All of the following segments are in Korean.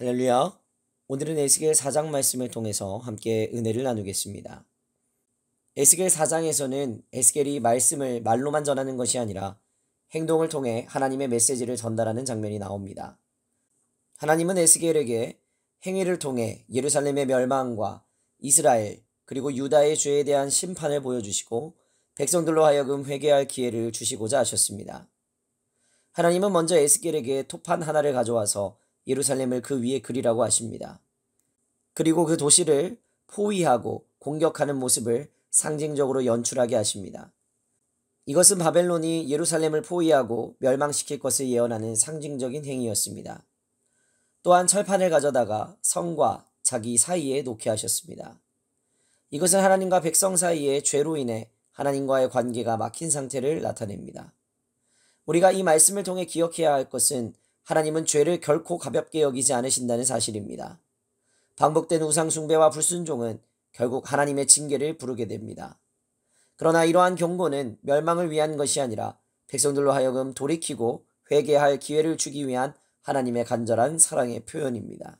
할렐루야. 오늘은 에스겔 4장 말씀을 통해서 함께 은혜를 나누겠습니다. 에스겔 4장에서는 에스겔이 말씀을 말로만 전하는 것이 아니라 행동을 통해 하나님의 메시지를 전달하는 장면이 나옵니다. 하나님은 에스겔에게 행위를 통해 예루살렘의 멸망과 이스라엘 그리고 유다의 죄에 대한 심판을 보여주시고 백성들로 하여금 회개할 기회를 주시고자 하셨습니다. 하나님은 먼저 에스겔에게 토판 하나를 가져와서 예루살렘을 그 위에 그리라고 하십니다. 그리고 그 도시를 포위하고 공격하는 모습을 상징적으로 연출하게 하십니다. 이것은 바벨론이 예루살렘을 포위하고 멸망시킬 것을 예언하는 상징적인 행위였습니다. 또한 철판을 가져다가 성과 자기 사이에 놓게 하셨습니다. 이것은 하나님과 백성 사이의 죄로 인해 하나님과의 관계가 막힌 상태를 나타냅니다. 우리가 이 말씀을 통해 기억해야 할 것은 하나님은 죄를 결코 가볍게 여기지 않으신다는 사실입니다. 반복된 우상 숭배와 불순종은 결국 하나님의 징계를 부르게 됩니다. 그러나 이러한 경고는 멸망을 위한 것이 아니라 백성들로 하여금 돌이키고 회개할 기회를 주기 위한 하나님의 간절한 사랑의 표현입니다.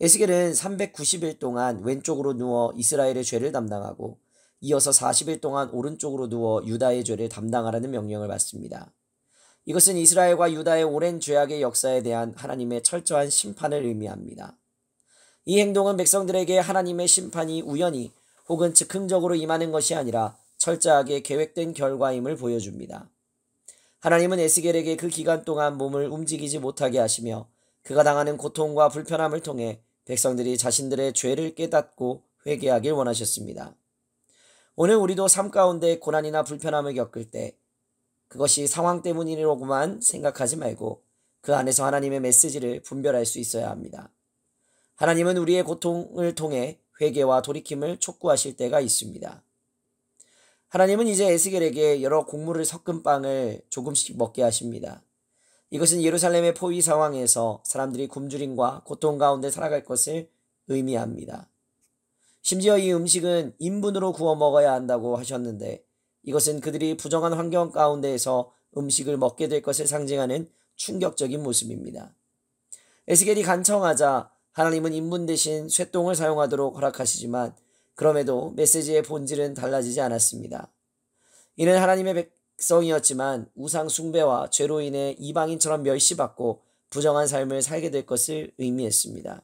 에스겔은 390일 동안 왼쪽으로 누워 이스라엘의 죄를 담당하고 이어서 40일 동안 오른쪽으로 누워 유다의 죄를 담당하라는 명령을 받습니다. 이것은 이스라엘과 유다의 오랜 죄악의 역사에 대한 하나님의 철저한 심판을 의미합니다. 이 행동은 백성들에게 하나님의 심판이 우연히 혹은 즉흥적으로 임하는 것이 아니라 철저하게 계획된 결과임을 보여줍니다. 하나님은 에스겔에게 그 기간 동안 몸을 움직이지 못하게 하시며 그가 당하는 고통과 불편함을 통해 백성들이 자신들의 죄를 깨닫고 회개하길 원하셨습니다. 오늘 우리도 삶 가운데 고난이나 불편함을 겪을 때 그것이 상황 때문이라고만 생각하지 말고 그 안에서 하나님의 메시지를 분별할 수 있어야 합니다. 하나님은 우리의 고통을 통해 회개와 돌이킴을 촉구하실 때가 있습니다. 하나님은 이제 에스겔에게 여러 곡물을 섞은 빵을 조금씩 먹게 하십니다. 이것은 예루살렘의 포위 상황에서 사람들이 굶주림과 고통 가운데 살아갈 것을 의미합니다. 심지어 이 음식은 인분으로 구워 먹어야 한다고 하셨는데 이것은 그들이 부정한 환경 가운데에서 음식을 먹게 될 것을 상징하는 충격적인 모습입니다. 에스겔이 간청하자 하나님은 인분 대신 쇠똥을 사용하도록 허락하시지만 그럼에도 메시지의 본질은 달라지지 않았습니다. 이는 하나님의 백성이었지만 우상 숭배와 죄로 인해 이방인처럼 멸시받고 부정한 삶을 살게 될 것을 의미했습니다.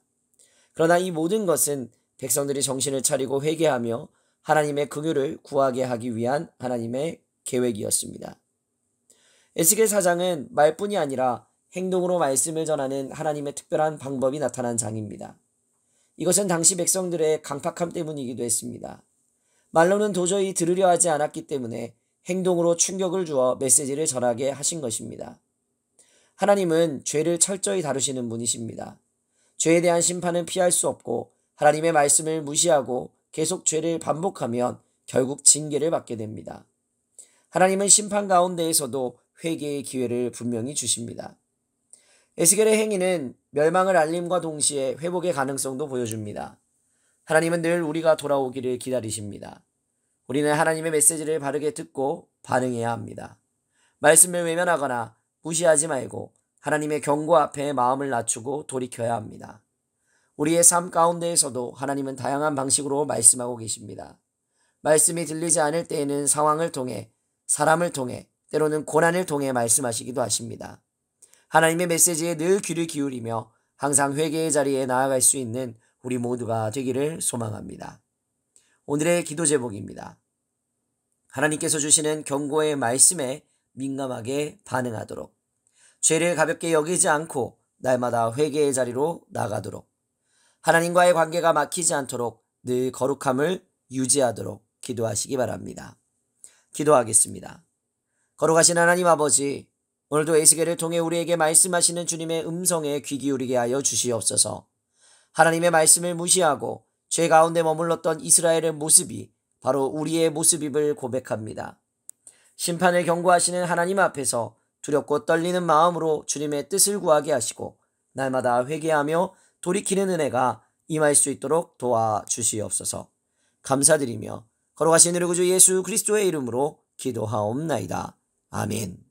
그러나 이 모든 것은 백성들이 정신을 차리고 회개하며 하나님의 긍휼을 구하게 하기 위한 하나님의 계획이었습니다. 에스겔 4장은 말뿐이 아니라 행동으로 말씀을 전하는 하나님의 특별한 방법이 나타난 장입니다. 이것은 당시 백성들의 강팍함 때문이기도 했습니다. 말로는 도저히 들으려 하지 않았기 때문에 행동으로 충격을 주어 메시지를 전하게 하신 것입니다. 하나님은 죄를 철저히 다루시는 분이십니다. 죄에 대한 심판은 피할 수 없고 하나님의 말씀을 무시하고 계속 죄를 반복하면 결국 징계를 받게 됩니다. 하나님은 심판 가운데에서도 회개의 기회를 분명히 주십니다. 에스겔의 행위는 멸망을 알림과 동시에 회복의 가능성도 보여줍니다. 하나님은 늘 우리가 돌아오기를 기다리십니다. 우리는 하나님의 메시지를 바르게 듣고 반응해야 합니다. 말씀을 외면하거나 무시하지 말고 하나님의 경고 앞에 마음을 낮추고 돌이켜야 합니다. 우리의 삶 가운데에서도 하나님은 다양한 방식으로 말씀하고 계십니다. 말씀이 들리지 않을 때에는 상황을 통해, 사람을 통해, 때로는 고난을 통해 말씀하시기도 하십니다. 하나님의 메시지에 늘 귀를 기울이며 항상 회개의 자리에 나아갈 수 있는 우리 모두가 되기를 소망합니다. 오늘의 기도 제목입니다. 하나님께서 주시는 경고의 말씀에 민감하게 반응하도록, 죄를 가볍게 여기지 않고 날마다 회개의 자리로 나가도록, 하나님과의 관계가 막히지 않도록 늘 거룩함을 유지하도록 기도하시기 바랍니다. 기도하겠습니다. 거룩하신 하나님 아버지, 오늘도 에스겔을 통해 우리에게 말씀하시는 주님의 음성에 귀 기울이게 하여 주시옵소서. 하나님의 말씀을 무시하고 죄 가운데 머물렀던 이스라엘의 모습이 바로 우리의 모습임을 고백합니다. 심판을 경고하시는 하나님 앞에서 두렵고 떨리는 마음으로 주님의 뜻을 구하게 하시고 날마다 회개하며 돌이키는 은혜가 임할 수 있도록 도와주시옵소서. 감사드리며 거룩하신 우리 구주 예수 그리스도의 이름으로 기도하옵나이다. 아멘.